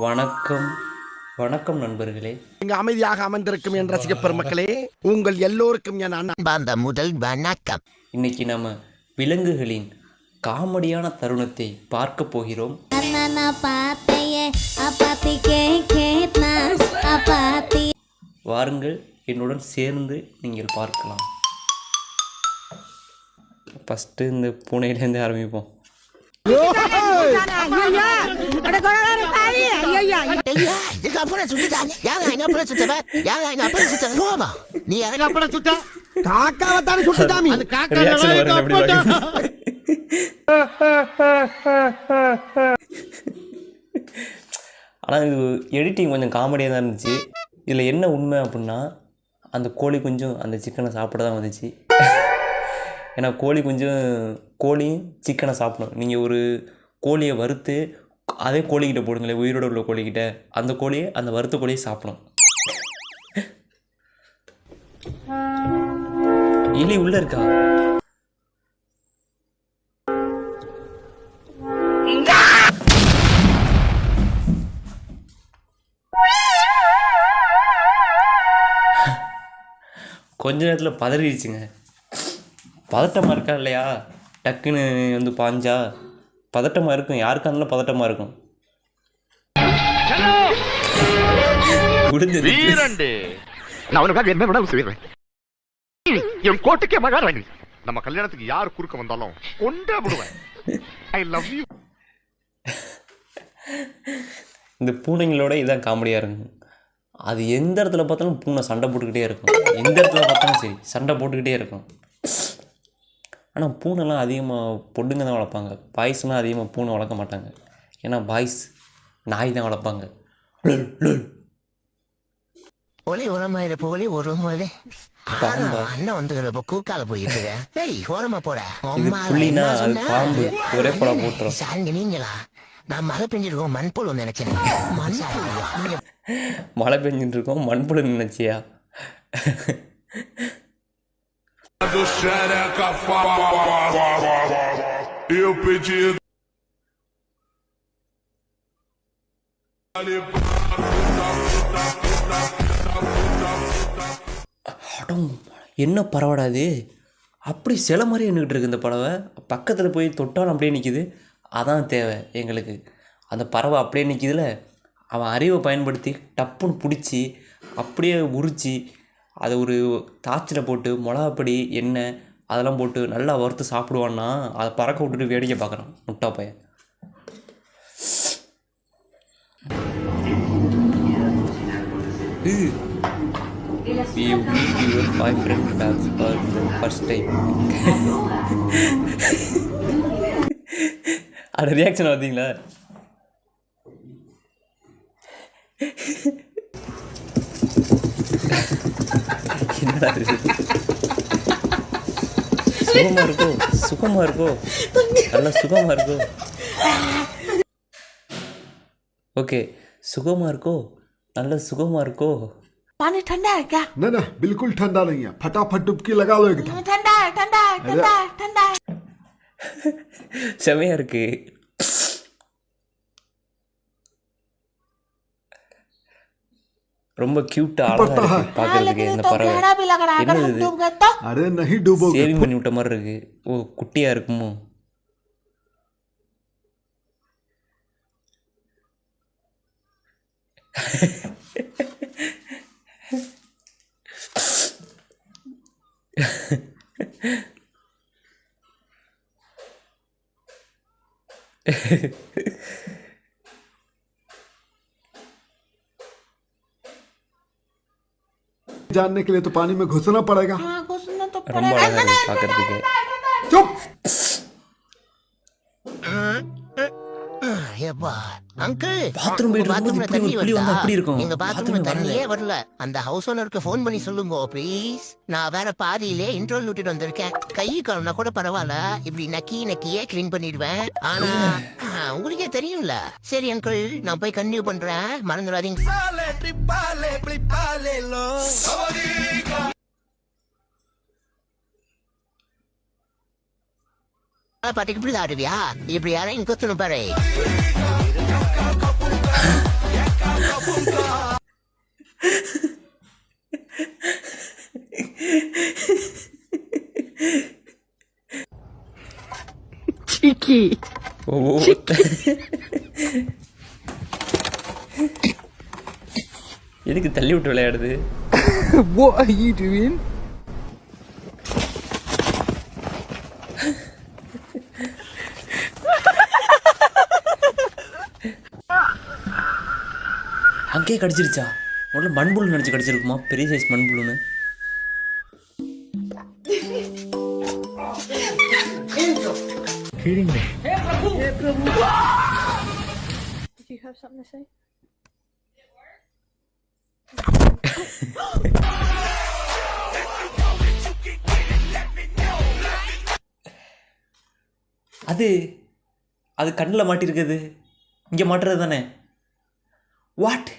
வணக்கம் வணக்கம் நண்பர்களே. இங்கு அமைதியாக அமர்ந்திருக்கும் என் ரசிக பெருமக்களே, உங்கள் எல்லோருக்கும் என் அன்பார்ந்த முதல் வணக்கம். இன்னைக்கு நம்ம விலங்குகளின் காமெடியான தருணத்தை பார்க்க போகிறோம். வாருங்கள், என்னுடன் சேர்ந்து நீங்கள் பார்க்கலாம். ஃபஸ்ட்டு இந்த பூனையிலேருந்து ஆரம்பிப்போம். ஆனால் இது எடிட்டிங் கொஞ்சம் காமெடியாக தான் இருந்துச்சு. இதில் என்ன உண்மை அப்படின்னா, அந்த கோழி குஞ்சும் அந்த சிக்கனை சாப்பிட தான் வந்துச்சு. ஏன்னா கோழியும் சிக்கனை சாப்பிடும். நீங்கள் ஒரு கோழியை வறுத்து அதே கோழிக்கிட்ட போடுங்களேன், உயிரோடு உள்ள கோழிக்கிட்ட, அந்த கோழியை அந்த வறுத்த கோழியை சாப்பிடும். எலி உள்ள இருக்கா? கொஞ்ச நேரத்தில் பதறிடுச்சுங்க. பதட்டமாக இருக்கா இல்லையா? டக்குன்னு வந்து பாஞ்சா பதட்டமாக இருக்கும். யாருக்கா இருந்தாலும் பதட்டமாக இருக்கும். நம்ம கல்யாணத்துக்கு யார் குறுக்க வந்தாலும் கொண்டே விடுவேன். I love you. இந்த பூனைங்களோட இதான் காமெடியாக இருக்கும். அது எந்த இடத்துல பார்த்தாலும் பூனை சண்டை போட்டுக்கிட்டே இருக்கும். எந்த இடத்துல பார்த்தாலும் சரி சண்டை போட்டுக்கிட்டே இருக்கும். ஆனால் பூனைலாம் அதிகமாக பொண்ணுங்க தான் வளர்ப்பாங்க. பாய்ஸ்லாம் அதிகமாக பூனை வளர்க்க மாட்டாங்க. ஏன்னா பாய்ஸ் நாய் தான் வளர்ப்பாங்க. ஒளி உரமாயிரப்போ ஒளி உரமாயிரே அண்ணன் வந்து கூக்கால போயிருக்கேன். ஓரமா போற புள்ளினா அது பாம்பு. ஒரே போல போட்டுரும். சாங்க நீங்களா? நான் மழை பெஞ்சிருக்கோம் மண்புழு நினைச்சேன். மழை பெஞ்சிட்டு இருக்கோம் மண்புழு நினைச்சியா? என்ன பறவைடாது? அப்படி சில மாதிரி நின்றுட்டு இருக்கு இந்த பறவை. பக்கத்தில் போய் தொட்டாலும் அப்படியே நிற்கிது. அதான் தேவை எங்களுக்கு. அந்த பறவை அப்படியே நிற்கிதுல, அவன் அறிவை பயன்படுத்தி டப்புன்னு பிடிச்சி அப்படியே உரிச்சி அதை ஒரு தாச்சில் போட்டு மிளகாப்பொடி எண்ணெய் அதெல்லாம் போட்டு நல்லா வறுத்து சாப்பிடுவான்னா, அதை பறக்க விட்டுட்டு வேடிக்கை பார்க்குறான் முட்டா பையன். You meet your boyfriend for the first time. அது ரியாக்ஷன் பார்த்தீங்களா? என்னடா சுகமா இருக்கோ நல்லா சுகமா இருக்கோ. ஓகே, சுகமா இருக்கோ நல்ல சுகமா இருக்கோ. पानी ठंडा है क्या? नहीं नहीं बिल्कुल ठंडा नहीं है. फटाफट डुबकी लगा लो एकदम. ठंडा है ठंडा है ठंडा है ठंडा है. செமையா இருக்கு. ரொம்ப கியூட்டா அழகா இருக்கு பார்க்கிறதுக்கு இந்த பறவை. अरे नहीं डूबोगे. சேவிங் பண்ணி விட்ட மாதிரி இருக்கு. ஓ, குட்டியா இருக்குமோ? जानने के लिए तो पानी में घुसना पड़ेगा. ரொம்ப அழகா இருக்கு பார்க்கிறதுக்கு. चुप. அங்கிள் பாத்ரூம் போயிட்டு தண்ணி வருதா? அப்படி இருக்கும். எங்க பாத்ரூம்ல தண்ணியே வரல. அந்த ஹவுஸ் ஓனருக்கு ஃபோன் பண்ணி சொல்லுங்க ப்ளீஸ். நான் வேற பாதியிலே இன்ட்ரோல் விட்டுட்டு வந்திருக்கேன். கை கழுவுனா கூட பரவாயில்ல, இப்படி நக்கியே கிளீன் பண்ணிடுவேன். ஆனா உங்களுக்கே தெரியும்ல. சரி அங்கிள், நான் போய் கன்டினியூ பண்றேன், மறந்துடாதீங்க. பாட்டுக்கு இப்படி ஆடுவியா? இப்படி யாரையும் கொத்தணும் பாரு. ஓ எதுக்கு தள்ளி விட்டு விளையாடுது? What are you doing? அங்கேயே கடிச்சிருச்சா? முதல்ல மண்புழு நினச்சி கடிச்சிருக்குமா? பெரிய size மண்புழுன்னு. Kidding me. Did you have something to say? அது அது கண்ணில் மாட்டிருக்குது. இங்கே மாட்டுறது தானே? வாட்?